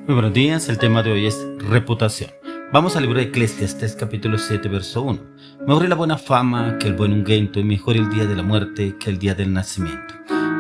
Muy buenos días, el tema de hoy es reputación. Vamos al libro de Eclesiastés capítulo 7 verso 1. Mejor es la buena fama que el buen ungüento y mejor el día de la muerte que el día del nacimiento.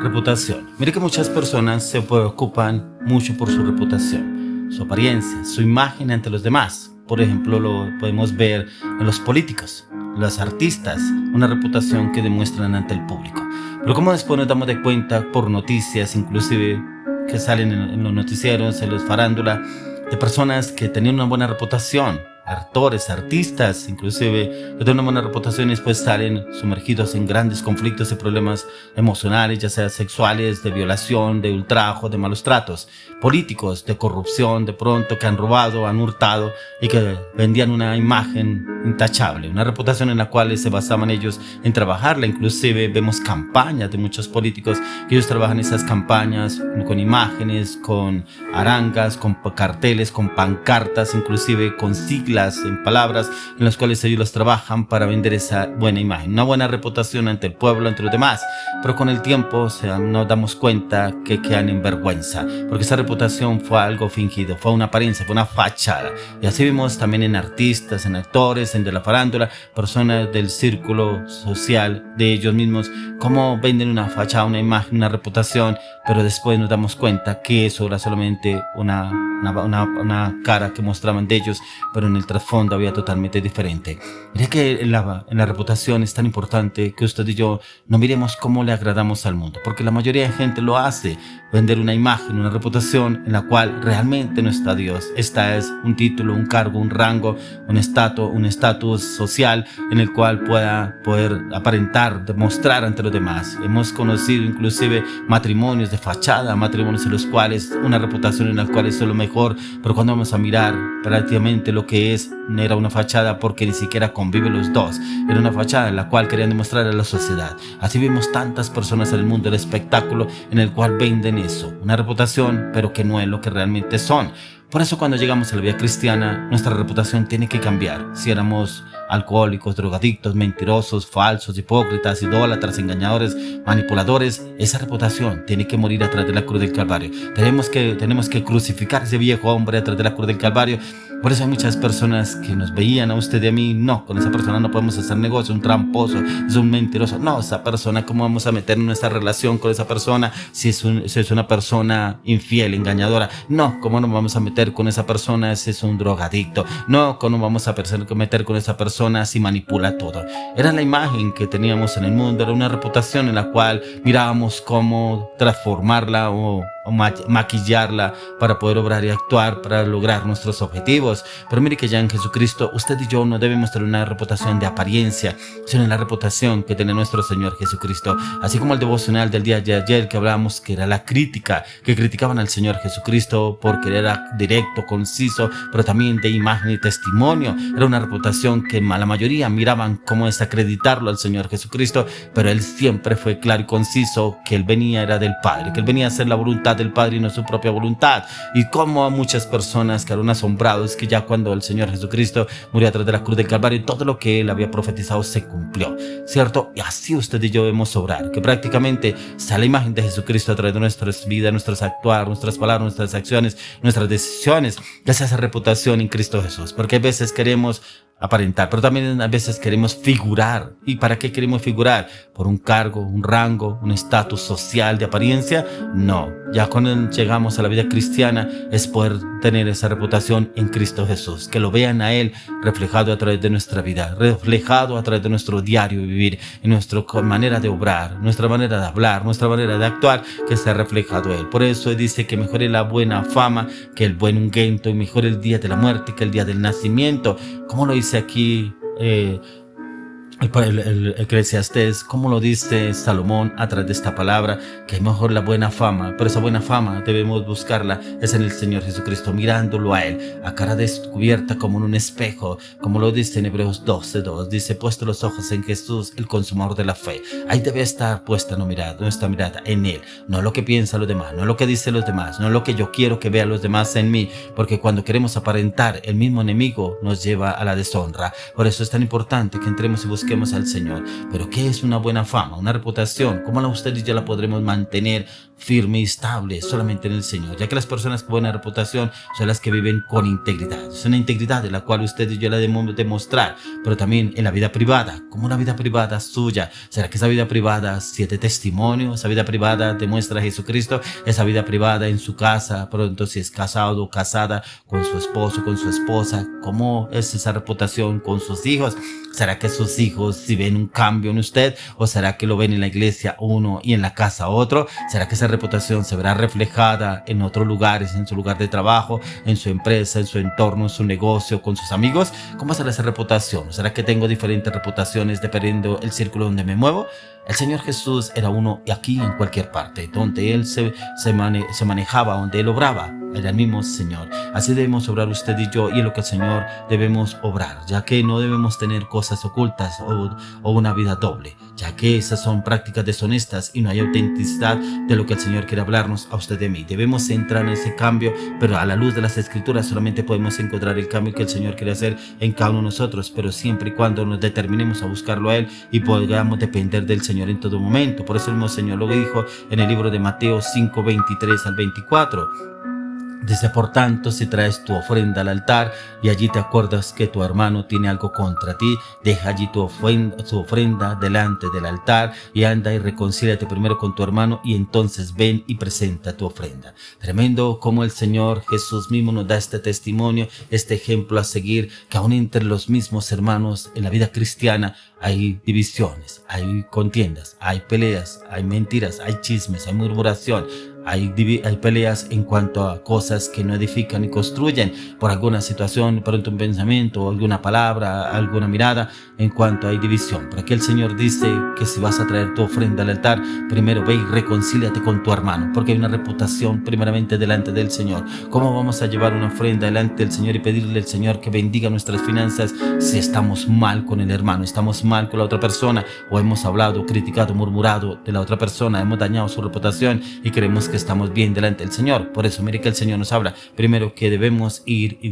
Reputación. Mire que muchas personas se preocupan mucho por su reputación, su apariencia, su imagen ante los demás. Por ejemplo, lo podemos ver en los políticos, los artistas, una reputación que demuestran ante el público. Pero como después nos damos de cuenta por noticias, inclusive que salen en los noticieros, en los farándula, de personas que tenían una buena reputación, actores, artistas, inclusive que tienen una buena reputación y después salen sumergidos en grandes conflictos y problemas emocionales, ya sea sexuales, de violación, de ultrajo, de malos tratos, políticos, de corrupción, de pronto que han robado, han hurtado y que vendían una imagen intachable, una reputación en la cual se basaban ellos en trabajarla. Inclusive vemos campañas de muchos políticos que ellos trabajan esas campañas con imágenes, con arangas, con carteles, con pancartas, inclusive con siglas en palabras en las cuales ellos los trabajan para vender esa buena imagen, una buena reputación ante el pueblo, ante los demás. Pero con el tiempo nos damos cuenta que quedan en vergüenza, porque esa reputación fue algo fingido, fue una apariencia, fue una fachada. Y así vimos también en artistas, en actores, en de la farándula, personas del círculo social de ellos mismos, cómo venden una fachada, una imagen, una reputación, pero después nos damos cuenta que eso era solamente una cara que mostraban de ellos, pero en el trasfondo había totalmente diferente. Mire que en la reputación es tan importante que usted y yo no miremos cómo le agradamos al mundo, porque la mayoría de gente lo hace, vender una imagen, una reputación en la cual realmente no está Dios. Esta es un título, un cargo, un rango, un estatus social en el cual pueda poder aparentar, demostrar ante los demás. Hemos conocido inclusive matrimonios de fachada, matrimonios en los cuales una reputación en la cual es lo mejor, pero cuando vamos a mirar prácticamente lo que es, no era una fachada porque ni siquiera conviven los dos, era una fachada en la cual querían demostrar a la sociedad. Así vemos tantas personas en el mundo del espectáculo en el cual venden eso, una reputación, pero que no es lo que realmente son. Por eso cuando llegamos a la vida cristiana, nuestra reputación tiene que cambiar. Si éramos alcohólicos, drogadictos, mentirosos, falsos, hipócritas, idólatras, engañadores, manipuladores, esa reputación tiene que morir a través de la cruz del Calvario. Tenemos que crucificar a ese viejo hombre a través de la cruz del Calvario. Por eso hay muchas personas que nos veían a usted y a mí, no, con esa persona no podemos hacer negocio, un tramposo, es un mentiroso. No, esa persona, ¿cómo vamos a meter en nuestra relación con esa persona si es una persona infiel, engañadora? No, ¿cómo nos vamos a meter con esa persona si es un drogadicto? No, ¿cómo vamos a meter con esa persona si manipula todo? Era la imagen que teníamos en el mundo, era una reputación en la cual mirábamos cómo transformarla o maquillarla para poder obrar y actuar para lograr nuestros objetivos. Pero mire que ya en Jesucristo usted y yo no debemos tener una reputación de apariencia, sino la reputación que tiene nuestro Señor Jesucristo. Así como el devocional del día de ayer que hablábamos, que era la crítica, que criticaban al Señor Jesucristo porque era directo, conciso, pero también de imagen y testimonio. Era una reputación que la mayoría miraban como desacreditarlo al Señor Jesucristo, pero Él siempre fue claro y conciso que Él venía era del Padre, que Él venía a hacer la voluntad del Padre y no su propia voluntad. Y como a muchas personas quedaron asombrados que ya cuando el Señor Jesucristo murió a través de la cruz del Calvario, todo lo que Él había profetizado se cumplió, ¿cierto? Y así usted y yo debemos obrar, que prácticamente sea la imagen de Jesucristo a través de nuestras vidas, nuestros actuar, nuestras palabras, nuestras acciones, nuestras decisiones, que sea esa reputación en Cristo Jesús, porque a veces queremos aparentar, pero también a veces queremos figurar. ¿Y para qué queremos figurar? ¿Por un cargo, un rango, un estatus social de apariencia? No, ya cuando llegamos a la vida cristiana es poder tener esa reputación en Cristo Jesús, que lo vean a Él reflejado a través de nuestra vida, reflejado a través de nuestro diario vivir, en nuestra manera de obrar, nuestra manera de hablar, nuestra manera de actuar, que sea reflejado a Él. Por eso dice que mejor es la buena fama que el buen ungüento y mejor el día de la muerte que el día del nacimiento. ¿Cómo lo dice aquí el Eclesiastés? ¿Cómo lo dice Salomón a través de esta palabra? Que es mejor la buena fama, pero esa buena fama debemos buscarla es en el Señor Jesucristo, mirándolo a Él, a cara descubierta como en un espejo, como lo dice en Hebreos 12:2, dice, puesto los ojos en Jesús, el consumador de la fe. Ahí debe estar puesta nuestra mirada en Él, no lo que piensan los demás, no lo que dicen los demás, no lo que yo quiero que vean los demás en mí, porque cuando queremos aparentar, el mismo enemigo nos lleva a la deshonra. Por eso es tan importante que entremos y busquemos busquemos al Señor. Pero ¿qué es una buena fama? Una reputación. ¿Cómo usted y yo la podremos mantener firme y estable solamente en el Señor? Ya que las personas con buena reputación son las que viven con integridad. Es una integridad de la cual usted y yo la debemos demostrar, pero también en la vida privada. ¿Cómo una vida privada suya? ¿Será que esa vida privada siete testimonios? ¿Esa vida privada demuestra a Jesucristo? ¿Esa vida privada en su casa? Pronto si es casado o casada con su esposo, con su esposa. ¿Cómo es esa reputación con sus hijos? ¿Será que sus hijos si ven un cambio en usted? ¿O será que lo ven en la iglesia uno y en la casa otro? ¿Será que esa reputación se verá reflejada en otros lugares, en su lugar de trabajo, en su empresa, en su entorno, en su negocio, con sus amigos? ¿Cómo será esa reputación? ¿Será que tengo diferentes reputaciones dependiendo del círculo donde me muevo? El Señor Jesús era uno aquí en cualquier parte, donde Él se manejaba, donde Él obraba, era el mismo Señor. Así debemos obrar usted y yo, y en lo que el Señor debemos obrar, ya que no debemos tener cosas ocultas o una vida doble, ya que esas son prácticas deshonestas y no hay autenticidad de lo que el Señor quiere hablarnos a usted de mí. Debemos entrar en ese cambio, pero a la luz de las Escrituras solamente podemos encontrar el cambio que el Señor quiere hacer en cada uno de nosotros, pero siempre y cuando nos determinemos a buscarlo a Él y podamos depender del Señor en todo momento. Por eso el mismo Señor lo dijo en el libro de Mateo 5, 23 al 24. Dice: por tanto, si traes tu ofrenda al altar y allí te acuerdas que tu hermano tiene algo contra ti, deja allí tu ofrenda delante del altar y anda y reconcíliate primero con tu hermano y entonces ven y presenta tu ofrenda. Tremendo como el Señor Jesús mismo nos da este testimonio, este ejemplo a seguir, que aún entre los mismos hermanos en la vida cristiana hay divisiones, hay contiendas, hay peleas, hay mentiras, hay chismes, hay murmuración. Hay peleas en cuanto a cosas que no edifican ni construyen por alguna situación, por un pensamiento, alguna palabra, alguna mirada, en cuanto hay división. Pero aquí el Señor dice que si vas a traer tu ofrenda al altar, primero ve y reconcíliate con tu hermano, porque hay una reputación primeramente delante del Señor. ¿Cómo vamos a llevar una ofrenda delante del Señor y pedirle al Señor que bendiga nuestras finanzas si estamos mal con el hermano, estamos mal con la otra persona, o hemos hablado, criticado, murmurado de la otra persona, hemos dañado su reputación y creemos que estamos bien delante del Señor? Por eso mire que el Señor nos habla primero que debemos ir y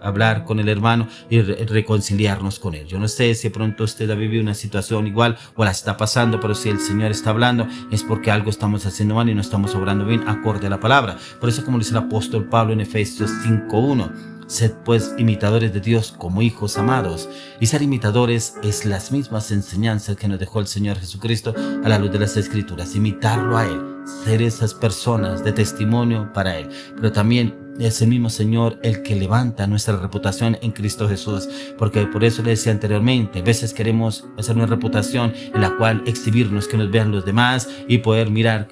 hablar con el hermano y reconciliarnos con él. Yo no sé si pronto usted ha vivido una situación igual o la está pasando, pero si el Señor está hablando es porque algo estamos haciendo mal y no estamos obrando bien acorde a la palabra. Por eso, como dice el apóstol Pablo en Efesios 5:1, sed pues imitadores de Dios como hijos amados. Y ser imitadores es las mismas enseñanzas que nos dejó el Señor Jesucristo a la luz de las Escrituras. Imitarlo a Él, ser esas personas de testimonio para Él. Pero también es el mismo Señor el que levanta nuestra reputación en Cristo Jesús, porque por eso le decía anteriormente, a veces queremos hacer una reputación en la cual exhibirnos, que nos vean los demás y poder mirar,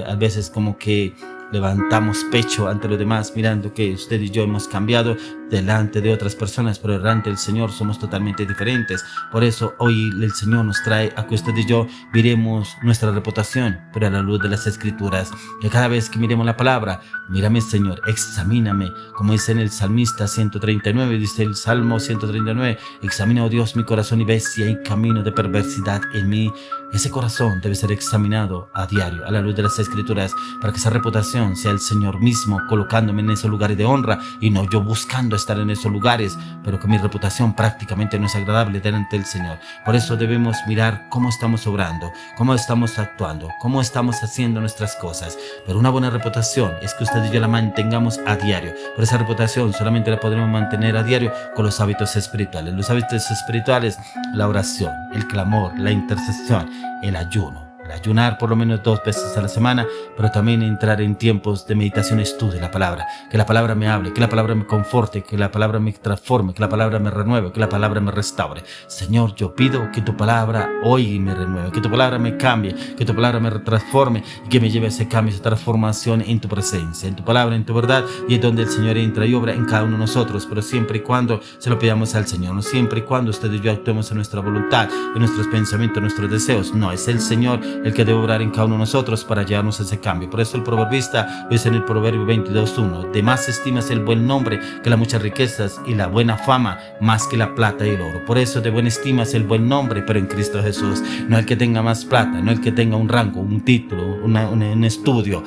a veces como que levantamos pecho ante los demás, mirando que usted y yo hemos cambiado delante de otras personas, pero delante del Señor somos totalmente diferentes. Por eso hoy el Señor nos trae a que usted y yo miremos nuestra reputación, pero a la luz de las Escrituras, que cada vez que miremos la palabra, mírame Señor, examíname, como dice en el Salmista 139, dice el Salmo 139, examina, oh Dios, mi corazón y ve si hay camino de perversidad en mí. Ese corazón debe ser examinado a diario a la luz de las Escrituras, para que esa reputación sea el Señor mismo colocándome en esos lugares de honra y no yo buscando estar en esos lugares, pero que mi reputación prácticamente no es agradable delante del Señor. Por eso debemos mirar cómo estamos obrando, cómo estamos actuando, cómo estamos haciendo nuestras cosas. Pero una buena reputación es que usted y yo la mantengamos a diario. Por esa reputación solamente la podremos mantener a diario con los hábitos espirituales. Los hábitos espirituales: la oración, el clamor, la intercesión, el ayuno. El ayunar por lo menos 2 veces a la semana, pero también entrar en tiempos de meditación, estudio la palabra, que la palabra me hable, que la palabra me conforte, que la palabra me transforme, que la palabra me renueve, que la palabra me restaure. Señor, yo pido que tu palabra hoy me renueve, que tu palabra me cambie, que tu palabra me transforme y que me lleve a ese cambio, esa transformación en tu presencia, en tu palabra, en tu verdad, y es donde el Señor entra y obra en cada uno de nosotros, pero siempre y cuando se lo pidamos al Señor, no siempre y cuando usted y yo actuemos en nuestra voluntad, en nuestros pensamientos, en nuestros deseos. No, es el Señor el que debe obrar en cada uno de nosotros para llevarnos a ese cambio. Por eso el proverbista dice en el Proverbio 22:1, de más estimas el buen nombre que las muchas riquezas, y la buena fama más que la plata y el oro. Por eso de buena estima es el buen nombre, pero en Cristo Jesús. No el que tenga más plata, no el que tenga un rango, un título, un estudio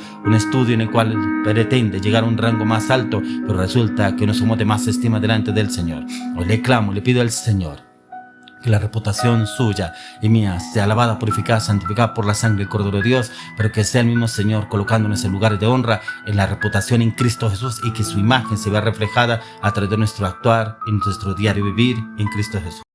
en el cual pretende llegar a un rango más alto, pero resulta que no somos de más estima delante del Señor. Hoy le clamo, le pido al Señor Que la reputación suya y mía sea alabada, purificada, santificada por la sangre del Cordero de Dios, pero que sea el mismo Señor colocándonos en lugares de honra en la reputación en Cristo Jesús y que su imagen se vea reflejada a través de nuestro actuar, en nuestro diario vivir en Cristo Jesús.